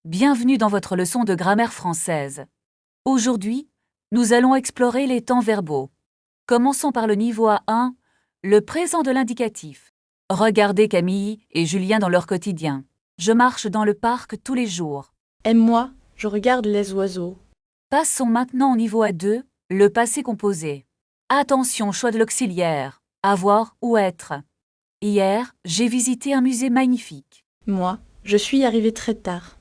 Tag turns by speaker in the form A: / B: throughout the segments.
A: Bienvenue dans votre leçon de grammaire française. Aujourd'hui, nous allons explorer les temps verbaux. Commençons par le niveau A1, le présent de l'indicatif. Regardez Camille et Julien dans leur quotidien. Je marche dans le parc tous les jours.
B: Et moi, je regarde les oiseaux.
A: Passons maintenant au niveau A2, le passé composé. Attention, choix de l'auxiliaire. Avoir ou être. Hier, j'ai visité un musée magnifique.
B: Moi, je suis arrivé très tard.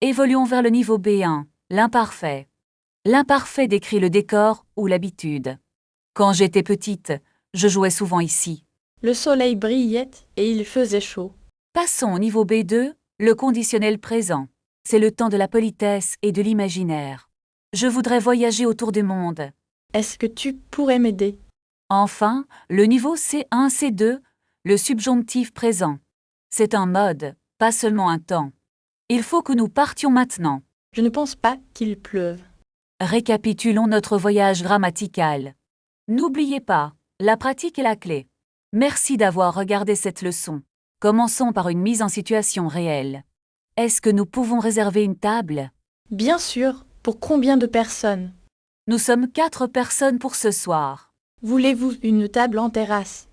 A: Évoluons vers le niveau B1, l'imparfait. L'imparfait décrit le décor ou l'habitude. Quand j'étais petite, je jouais souvent ici.
B: Le soleil brillait et il faisait chaud.
A: Passons au niveau B2, le conditionnel présent. C'est le temps de la politesse et de l'imaginaire. Je voudrais voyager autour du monde.
B: Est-ce que tu pourrais m'aider?
A: Enfin, le niveau C1, C2, le subjonctif présent. C'est un mode, pas seulement un temps. Il faut que nous partions maintenant.
B: Je ne pense pas qu'il pleuve.
A: Récapitulons notre voyage grammatical. N'oubliez pas, la pratique est la clé. Merci d'avoir regardé cette leçon. Commençons par une mise en situation réelle. Est-ce que nous pouvons réserver une table?
B: Bien sûr, pour combien de personnes?
A: Nous sommes 4 personnes pour ce soir.
B: Voulez-vous une table en terrasse?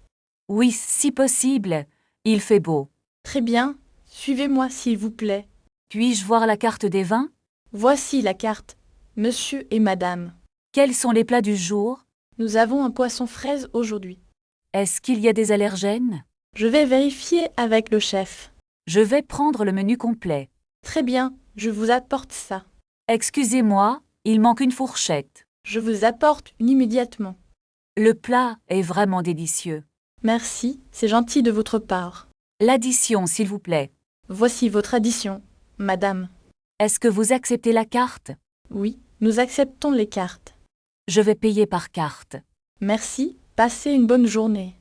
A: Oui, si possible. Il fait beau.
B: Très bien, suivez-moi s'il vous plaît.
A: Puis-je voir la carte des vins?
B: Voici la carte, monsieur et madame.
A: Quels sont les plats du jour?
B: Nous avons un poisson fraise aujourd'hui.
A: Est-ce qu'il y a des allergènes?
B: Je vais vérifier avec le chef.
A: Je vais prendre le menu complet.
B: Très bien, je vous apporte ça.
A: Excusez-moi, il manque une fourchette.
B: Je vous apporte une immédiatement.
A: Le plat est vraiment délicieux.
B: Merci, c'est gentil de votre part.
A: L'addition, s'il vous plaît.
B: Voici votre addition, madame.
A: Est-ce que vous acceptez la carte?
B: Oui, nous acceptons les cartes.
A: Je vais payer par carte.
B: Merci, passez une bonne journée.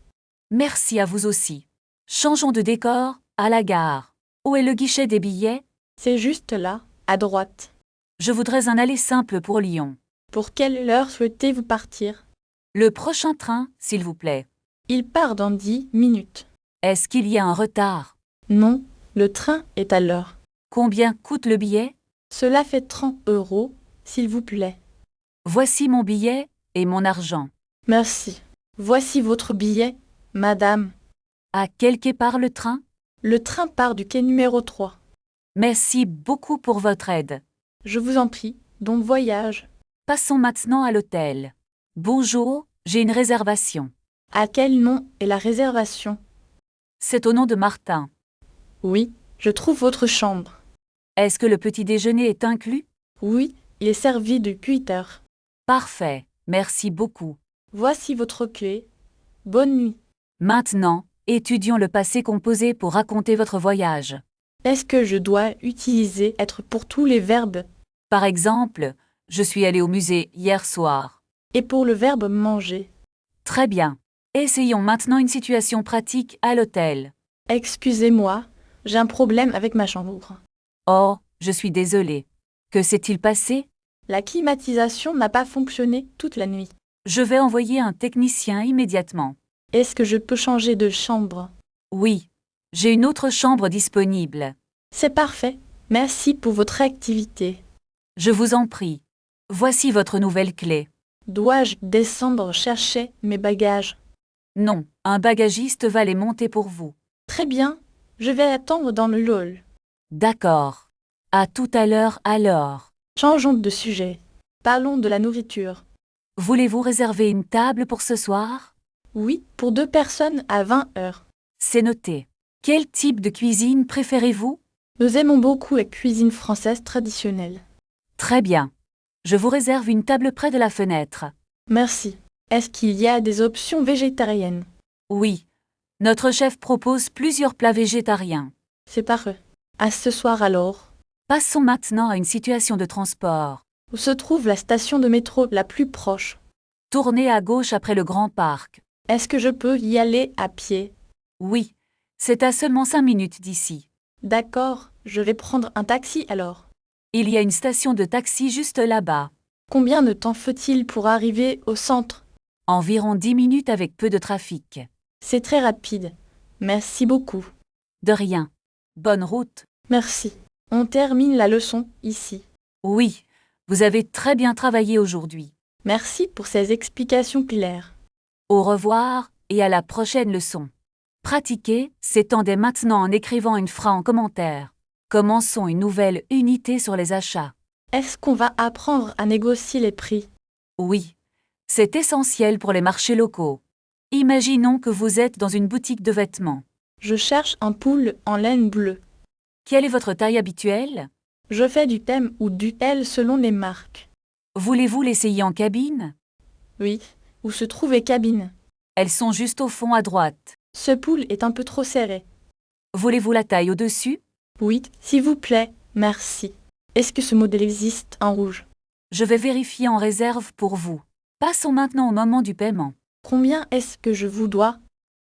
A: Merci à vous aussi. Changeons de décor, à la gare. Où est le guichet des billets?
B: C'est juste là, à droite.
A: Je voudrais un aller simple pour Lyon.
B: Pour quelle heure souhaitez-vous partir?
A: Le prochain train, s'il vous plaît.
B: Il part dans 10 minutes.
A: Est-ce qu'il y a un retard?
B: Non, le train est à l'heure.
A: Combien coûte le billet?
B: Cela fait 30 €, s'il vous plaît.
A: Voici mon billet et mon argent.
B: Merci. Voici votre billet, madame.
A: À quel quai part le train?
B: Le train part du quai numéro 3.
A: Merci beaucoup pour votre aide.
B: Je vous en prie, bon voyage.
A: Passons maintenant à l'hôtel. Bonjour, j'ai une réservation.
B: À quel nom est la réservation?
A: C'est au nom de Martin.
B: Oui, je trouve votre chambre.
A: Est-ce que le petit déjeuner est inclus?
B: Oui, il est servi depuis 8 heures.
A: Parfait, merci beaucoup.
B: Voici votre clé. Bonne nuit.
A: Maintenant, étudions le passé composé pour raconter votre voyage.
B: Est-ce que je dois utiliser être pour tous les verbes?
A: Par exemple, je suis allé au musée hier soir.
B: Et pour le verbe manger?
A: Très bien. Essayons maintenant une situation pratique à l'hôtel.
B: Excusez-moi, j'ai un problème avec ma chambre.
A: Oh, je suis désolée. Que s'est-il passé?
B: La climatisation n'a pas fonctionné toute la nuit.
A: Je vais envoyer un technicien immédiatement.
B: Est-ce que je peux changer de chambre?
A: Oui, j'ai une autre chambre disponible.
B: C'est parfait. Merci pour votre activité.
A: Je vous en prie. Voici votre nouvelle clé.
B: Dois-je descendre chercher mes bagages?
A: Non, un bagagiste va les monter pour vous.
B: Très bien, je vais attendre dans le hall.
A: D'accord. À tout à l'heure alors.
B: Changeons de sujet. Parlons de la nourriture.
A: Voulez-vous réserver une table pour ce soir?
B: Oui, pour 2 personnes à 20 heures.
A: C'est noté. Quel type de cuisine préférez-vous?
B: Nous aimons beaucoup la cuisine française traditionnelle.
A: Très bien. Je vous réserve une table près de la fenêtre.
B: Merci. Est-ce qu'il y a des options végétariennes?
A: Oui. Notre chef propose plusieurs plats végétariens.
B: C'est parfait. À ce soir alors.
A: Passons maintenant à une situation de transport.
B: Où se trouve la station de métro la plus proche?
A: Tournez à gauche après le grand parc.
B: Est-ce que je peux y aller à pied?
A: Oui. C'est à seulement 5 minutes d'ici.
B: D'accord, je vais prendre un taxi alors.
A: Il y a une station de taxi juste là-bas.
B: Combien de temps faut-il pour arriver au centre?
A: Environ 10 minutes avec peu de trafic.
B: C'est très rapide. Merci beaucoup.
A: De rien. Bonne route.
B: Merci. On termine la leçon ici.
A: Oui, vous avez très bien travaillé aujourd'hui.
B: Merci pour ces explications claires.
A: Au revoir et à la prochaine leçon. Pratiquez, s'étend dès maintenant en écrivant une phrase en commentaire. Commençons une nouvelle unité sur les achats.
B: Est-ce qu'on va apprendre à négocier les prix?
A: Oui, c'est essentiel pour les marchés locaux. Imaginons que vous êtes dans une boutique de vêtements.
B: Je cherche un pull en laine bleue.
A: Quelle est votre taille habituelle?
B: Je fais du thème ou du L selon les marques.
A: Voulez-vous l'essayer en cabine?
B: Oui. Où se trouvent les cabines?
A: Elles sont juste au fond à droite.
B: Ce pull est un peu trop serré.
A: Voulez-vous la taille au-dessus?
B: Oui, s'il vous plaît, merci. Est-ce que ce modèle existe en rouge?
A: Je vais vérifier en réserve pour vous. Passons maintenant au moment du paiement.
B: Combien est-ce que je vous dois?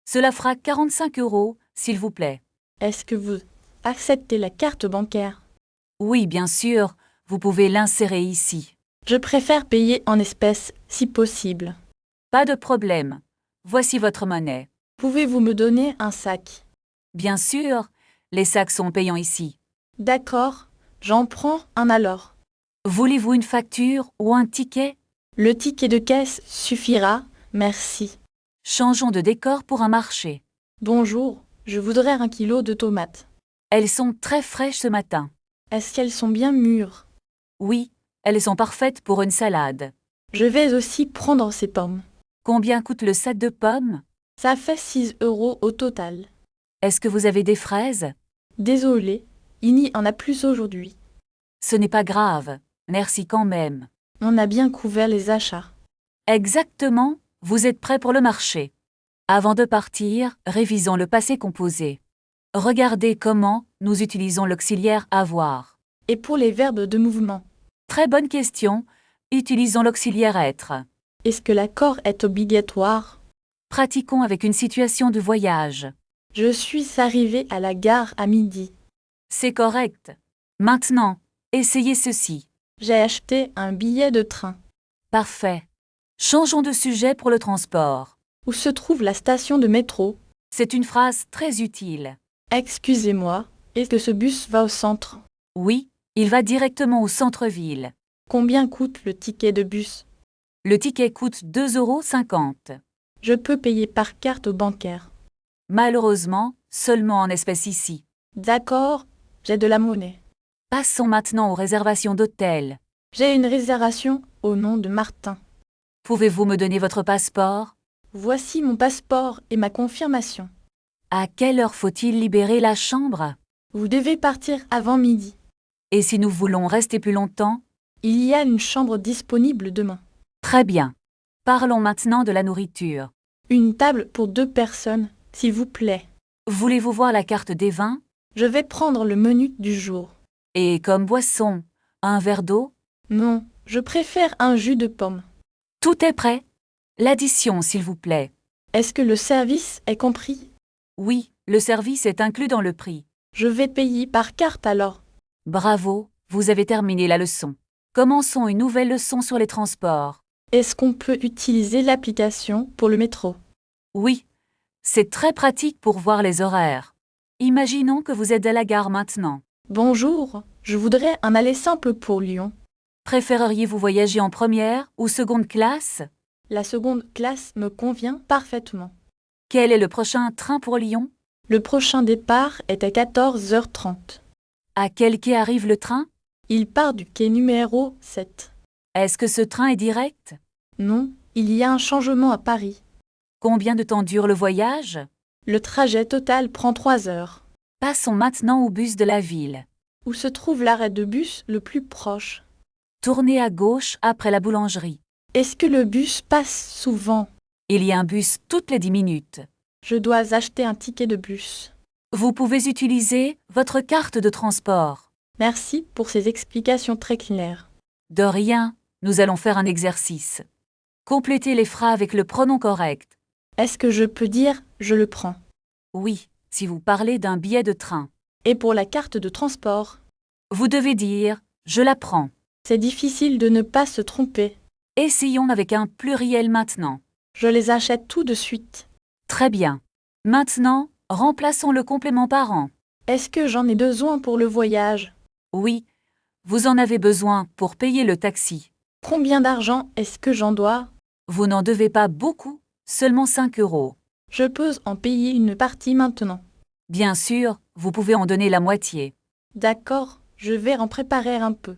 A: Cela fera 45 €, s'il vous plaît.
B: Est-ce que vous acceptez la carte bancaire?
A: Oui, bien sûr, vous pouvez l'insérer ici.
B: Je préfère payer en espèces si possible.
A: Pas de problème. Voici votre monnaie.
B: Pouvez-vous me donner un sac?
A: Bien sûr, les sacs sont payants ici.
B: D'accord, j'en prends un alors.
A: Voulez-vous une facture ou un ticket?
B: Le ticket de caisse suffira, merci.
A: Changeons de décor pour un marché.
B: Bonjour, je voudrais 1 kilo de tomates.
A: Elles sont très fraîches ce matin.
B: Est-ce qu'elles sont bien mûres?
A: Oui, elles sont parfaites pour une salade.
B: Je vais aussi prendre ces pommes.
A: Combien coûte le sac de pommes?
B: Ça fait 6 € au total.
A: Est-ce que vous avez des fraises?
B: Désolé, il n'y en a plus aujourd'hui.
A: Ce n'est pas grave. Merci quand même.
B: On a bien couvert les achats.
A: Exactement, vous êtes prêt pour le marché. Avant de partir, révisons le passé composé. Regardez comment nous utilisons l'auxiliaire avoir.
B: Et pour les verbes de mouvement,
A: Très bonne question. Utilisons l'auxiliaire être.
B: est-ce que l'accord est obligatoire?
A: Pratiquons avec une situation de voyage.
B: Je suis arrivé à la gare à midi.
A: C'est correct. Maintenant, essayez ceci.
B: J'ai acheté un billet de train.
A: Parfait. Changeons de sujet pour le transport.
B: Où se trouve la station de métro?
A: C'est une phrase très utile.
B: Excusez-moi, est-ce que ce bus va au centre?
A: Oui, il va directement au centre-ville.
B: Combien coûte le ticket de bus?
A: Le ticket coûte 2,50 €.
B: Je peux payer par carte bancaire.
A: Malheureusement, seulement en espèces ici.
B: D'accord, j'ai de la monnaie.
A: Passons maintenant aux réservations d'hôtels.
B: J'ai une réservation au nom de Martin.
A: Pouvez-vous me donner votre passeport?
B: Voici mon passeport et ma confirmation.
A: À quelle heure faut-il libérer la chambre?
B: Vous devez partir avant midi.
A: Et si nous voulons rester plus longtemps?
B: Il y a une chambre disponible demain.
A: Très bien. Parlons maintenant de la nourriture.
B: Une table pour 2 personnes, s'il vous plaît.
A: Voulez-vous voir la carte des vins?
B: Je vais prendre le menu du jour.
A: Et comme boisson, un verre d'eau?
B: Non, je préfère un jus de pomme.
A: Tout est prêt. L'addition, s'il vous plaît.
B: Est-ce que le service est compris?
A: Oui, le service est inclus dans le prix.
B: Je vais payer par carte alors.
A: Bravo, vous avez terminé la leçon. Commençons une nouvelle leçon sur les transports.
B: Est-ce qu'on peut utiliser l'application pour le métro?
A: Oui, c'est très pratique pour voir les horaires. Imaginons que vous êtes à la gare maintenant.
B: Bonjour, je voudrais un aller simple pour Lyon.
A: Préféreriez-vous voyager en première ou seconde classe?
B: La seconde classe me convient parfaitement.
A: Quel est le prochain train pour Lyon?
B: Le prochain départ est à 14h30.
A: À quel quai arrive le train?
B: Il part du quai numéro 7.
A: Est-ce que ce train est direct?
B: Non, il y a un changement à Paris.
A: Combien de temps dure le voyage?
B: Le trajet total prend 3 heures.
A: Passons maintenant au bus de la ville.
B: Où se trouve l'arrêt de bus le plus proche?
A: Tournez à gauche après la boulangerie.
B: Est-ce que le bus passe souvent?
A: Il y a un bus toutes les 10 minutes.
B: Je dois acheter un ticket de bus.
A: Vous pouvez utiliser votre carte de transport.
B: Merci pour ces explications très claires.
A: De rien, nous allons faire un exercice. Complétez les phrases avec le pronom correct.
B: Est-ce que je peux dire « je le prends »
A: Oui, si vous parlez d'un billet de train.
B: Et pour la carte de transport?
A: Vous devez dire « je la prends ».
B: C'est difficile de ne pas se tromper.
A: Essayons avec un pluriel maintenant.
B: Je les achète tout de suite.
A: Très bien. Maintenant, remplaçons le complément par en.
B: Est-ce que j'en ai besoin pour le voyage?
A: Oui, vous en avez besoin pour payer le taxi.
B: Combien d'argent est-ce que j'en dois?
A: Vous n'en devez pas beaucoup, seulement 5 euros.
B: Je peux en payer une partie maintenant.
A: Bien sûr, vous pouvez en donner la moitié.
B: D'accord, je vais en préparer un peu.